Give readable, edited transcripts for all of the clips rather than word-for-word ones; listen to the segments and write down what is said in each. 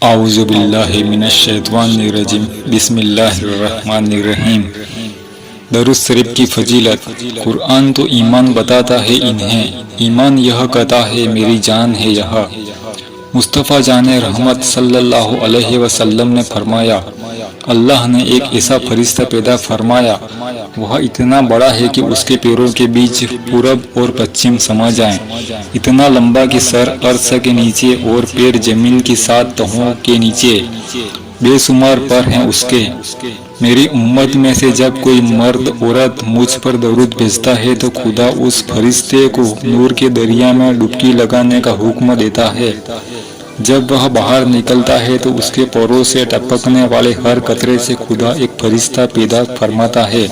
اعوذ باللہ من الشیطان الرجیم بسم اللہ الرحمن الرحیم۔ درود شریف کی فضیلت۔ قرآن تو ایمان بتاتا ہے انہیں، ایمان یہ کہتا ہے میری جان ہے یہ۔ مصطفیٰ جان رحمت صلی اللہ علیہ وسلم نے فرمایا، اللہ نے ایک ایسا فرشتہ پیدا فرمایا، وہ اتنا بڑا ہے کہ اس کے پیروں کے بیچ پورب اور پچھم سما جائیں، اتنا لمبا کہ سر عرش کے نیچے اور پیر زمین کی 7 تہوں کے نیچے، بے شمار پر ہیں اس کے۔ میری امت میں سے جب کوئی مرد عورت مجھ پر درود بھیجتا ہے تو خدا اس فرشتے کو نور کے دریا میں ڈبکی لگانے کا حکم دیتا ہے۔ جب وہ باہر نکلتا ہے تو اس کے پروں سے ٹپکنے والے ہر قطرے سے خدا ایک فرشتہ پیدا فرماتا ہے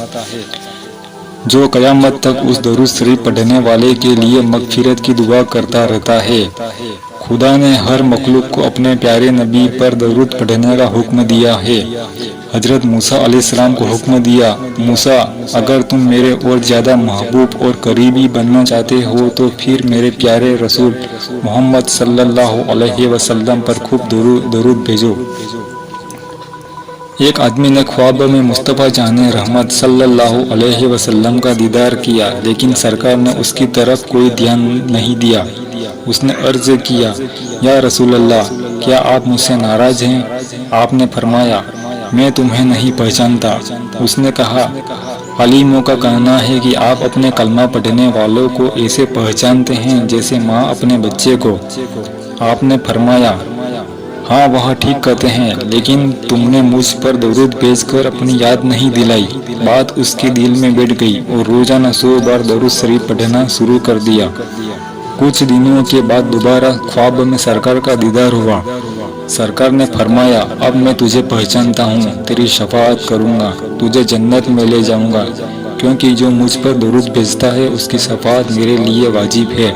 جو قیامت تک اس درود شریف پڑھنے والے کے لیے مغفرت کی دعا کرتا رہتا ہے۔ خدا نے ہر مخلوق کو اپنے پیارے نبی پر درود پڑھنے کا حکم دیا ہے۔ حضرت موسیٰ علیہ السلام کو حکم دیا، موسیٰ اگر تم میرے اور زیادہ محبوب اور قریبی بننا چاہتے ہو تو پھر میرے پیارے رسول محمد صلی اللہ علیہ وسلم پر خوب درود بھیجو۔ ایک آدمی نے خواب میں مصطفیٰ جان رحمت صلی اللہ علیہ وسلم کا دیدار کیا، لیکن سرکار نے اس کی طرف کوئی دھیان نہیں دیا۔ اس نے عرض کیا، یا رسول اللہ، کیا آپ مجھ سے ناراض ہیں؟ آپ نے فرمایا، میں تمہیں نہیں پہچانتا۔ اس نے کہا، عالموں کا کہنا ہے کہ آپ اپنے کلمہ پڑھنے والوں کو ایسے پہچانتے ہیں جیسے ماں اپنے بچے کو۔ آپ نے فرمایا، ہاں وہ ٹھیک کہتے ہیں، لیکن تم نے مجھ پر درود بھیج کر اپنی یاد نہیں دلائی۔ بات اس کے دل میں بیٹھ گئی اور روزانہ 100 بار درود شریف پڑھنا شروع کر دیا۔ کچھ دنوں کے بعد دوبارہ خواب میں سرکار کا دیدار ہوا۔ سرکار نے فرمایا، اب میں تجھے پہچانتا ہوں، تیری شفاعت کروں گا، تجھے جنت میں لے جاؤں گا، کیونکہ جو مجھ پر درود بھیجتا ہے اس کی شفاعت میرے لیے واجب ہے۔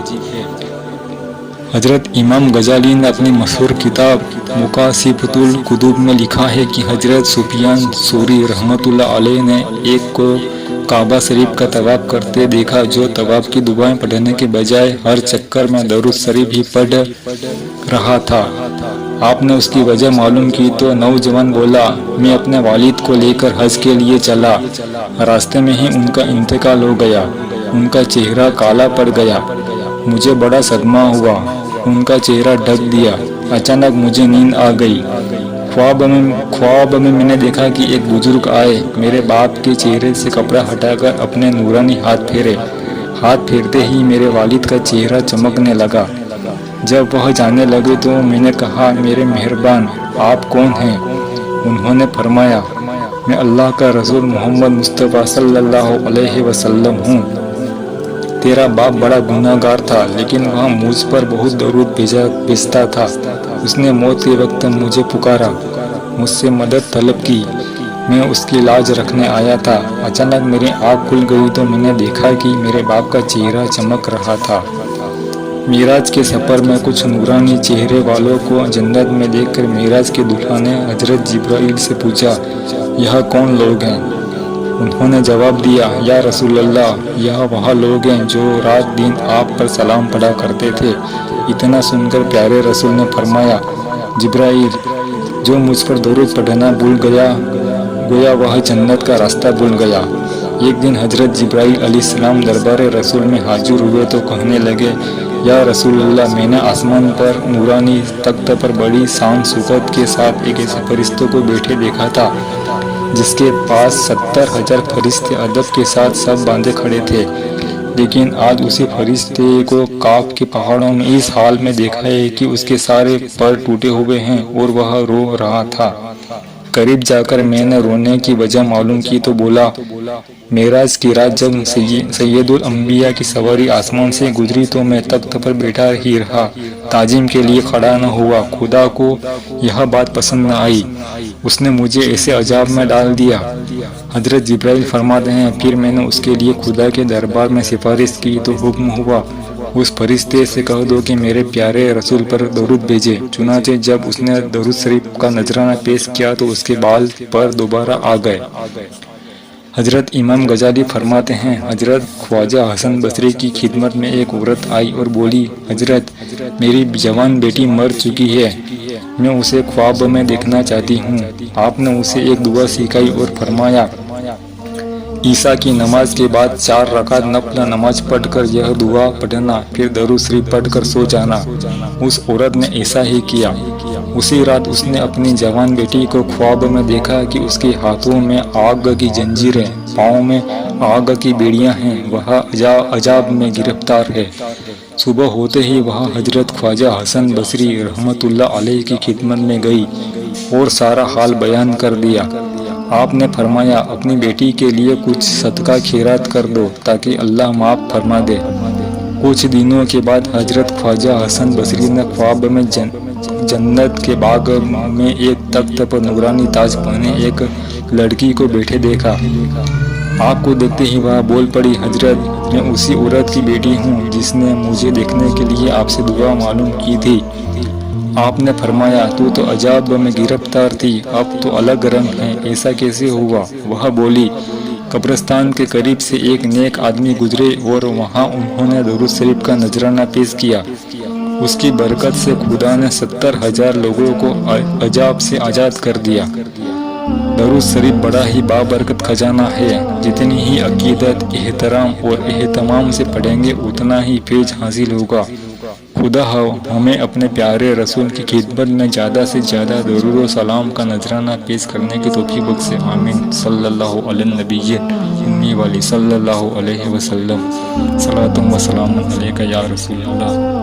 حضرت امام غزالی نے اپنی مشہور کتاب مکاشفۃ القلوب میں لکھا ہے کہ حضرت سفیان ثوری رحمۃ اللہ علیہ نے ایک کو کعبہ شریف کا طواف کرتے دیکھا، جو طواف کی دعائیں پڑھنے کے بجائے ہر چکر میں درود شریف ہی پڑھ رہا تھا۔ آپ نے اس کی وجہ معلوم کی تو نوجوان بولا، میں اپنے والد کو لے کر حج کے لیے چلا، راستے میں ہی ان کا انتقال ہو گیا، ان کا چہرہ کالا پڑ گیا، مجھے بڑا صدمہ ہوا، ان کا چہرہ ڈھک دیا۔ اچانک مجھے نیند آ گئی۔ خواب میں میں نے دیکھا کہ ایک بزرگ آئے، میرے باپ کے چہرے سے کپڑا ہٹا کر اپنے نورانی ہاتھ پھیرے۔ ہاتھ پھیرتے ہی میرے والد کا چہرہ چمکنے لگا۔ جب وہ جانے لگے تو میں نے کہا، میرے مہربان، آپ کون ہیں؟ انہوں نے فرمایا، میں اللہ کا رسول محمد مصطفیٰ صلی اللہ علیہ وسلم ہوں۔ تیرا باپ بڑا گناہ گار تھا، لیکن وہ مجھ پر بہت درود بھیجتا تھا۔ اس نے موت کے وقت مجھے پکارا، مجھ سے مدد طلب کی، میں اس کی لاج رکھنے آیا تھا۔ اچانک میری آنکھ کھل گئی تو میں نے دیکھا کہ میرے باپ کا چہرہ چمک رہا تھا۔ معراج کے سفر میں کچھ نورانی چہرے والوں کو جنت میں دیکھ کر معراج کے دلہا نے حضرت جبرائیل سے پوچھا، یہ کون لوگ ہیں؟ انہوں نے جواب دیا، یا رسول اللہ، یہ وہ لوگ ہیں جو رات دن آپ پر سلام پڑھا کرتے تھے۔ اتنا سن کر پیارے رسول نے فرمایا، جبرائیل، جو مجھ پر درود پڑھنا بھول گیا، گویا وہ جنت کا راستہ بھول گیا۔ ایک دن حضرت جبرائیل علیہ السلام دربار رسول میں حاضر ہوئے تو کہنے لگے، یا رسول اللہ، میں نے آسمان پر نورانی تخت پر بڑی شان شوکت کے ساتھ ایک ایسے فرشتے کو بیٹھے دیکھا تھا جس کے پاس 70,000 فرشتے ادب کے ساتھ سب باندھے کھڑے تھے، لیکن آج اسی فرشتے کو کاف کے پہاڑوں میں اس حال میں دیکھا ہے کہ اس کے سارے پر ٹوٹے ہوئے ہیں اور وہ رو رہا تھا۔ قریب جا کر میں نے رونے کی وجہ معلوم کی تو بولا، معراج کی رات جب سید الانبیاء کی سواری آسمان سے گزری تو میں تخت پر بیٹھا ہی رہا، تعظیم کے لیے کھڑا نہ ہوا۔ خدا کو یہ بات پسند نہ آئی، اس نے مجھے ایسے عذاب میں ڈال دیا۔ حضرت جبرائیل فرماتے ہیں، پھر میں نے اس کے لیے خدا کے دربار میں سفارش کی تو حکم ہوا، اس فرشتے سے کہہ دو کہ میرے پیارے رسول پر درود بھیجے۔ چنانچہ جب اس نے درود شریف کا نذرانہ پیش کیا تو اس کے بال پر دوبارہ آ گئے۔ حضرت امام غزالی فرماتے ہیں، حضرت خواجہ حسن بصری کی خدمت میں ایک عورت آئی اور بولی، حضرت، میری جوان بیٹی مر چکی ہے، میں اسے خواب میں دیکھنا چاہتی ہوں۔ آپ نے اسے ایک دعا سکھائی اور فرمایا عشاء کی نماز کے بعد 4 رکعت نفل نماز پڑھ کر یہ دعا پڑھنا، پھر درود شریف پڑھ کر سو جانا۔ اس عورت نے ایسا ہی کیا۔ اسی رات اس نے اپنی جوان بیٹی کو خواب میں دیکھا کہ اس کے ہاتھوں میں آگ کی زنجیریں، پاؤں میں آگ کی بیڑیاں ہیں، وہ عذاب میں گرفتار ہے۔ صبح ہوتے ہی وہ حضرت خواجہ حسن بصری رحمۃ اللہ علیہ کی خدمت میں گئی اور سارا حال بیان کر دیا۔ آپ نے فرمایا اپنی بیٹی کے لیے کچھ صدقہ خیرات کر دو تاکہ اللہ معاف فرما دے۔ کچھ دنوں کے بعد حضرت خواجہ حسن بصری نے خواب میں جنت کے باغ میں ایک تخت پر نورانی تاج پہنے ایک لڑکی کو بیٹھے دیکھا۔ آپ کو دیکھتے ہی وہ بول پڑی حضرت میں اسی عورت کی بیٹی ہوں جس نے مجھے دیکھنے کے لیے آپ سے دعا معلوم کی تھی۔ آپ نے فرمایا تو عذاب میں گرفتار تھی، اب تو الگ رنگ ہے، ایسا کیسے ہوا؟ وہ بولی قبرستان کے قریب سے ایک نیک آدمی گزرے اور وہاں انہوں نے درود شریف کا نذرانہ پیش کیا۔ اس کی برکت سے خدا نے 70,000 لوگوں کو عذاب سے آزاد کر دیا۔ درود شریف بڑا ہی بابرکت خزانہ ہے، جتنی ہی عقیدت، احترام اور اہتمام سے پڑھیں گے اتنا ہی فیض حاصل ہوگا۔ خدا ہمیں اپنے پیارے رسول کی خدمت میں زیادہ سے زیادہ درود و سلام کا نذرانہ پیش کرنے کی توفیق بخشے، آمین۔ صلی اللہ علی النبی امی والی صلی اللہ علیہ وسلم، صلاۃ و سلام علیک یا رسول اللہ۔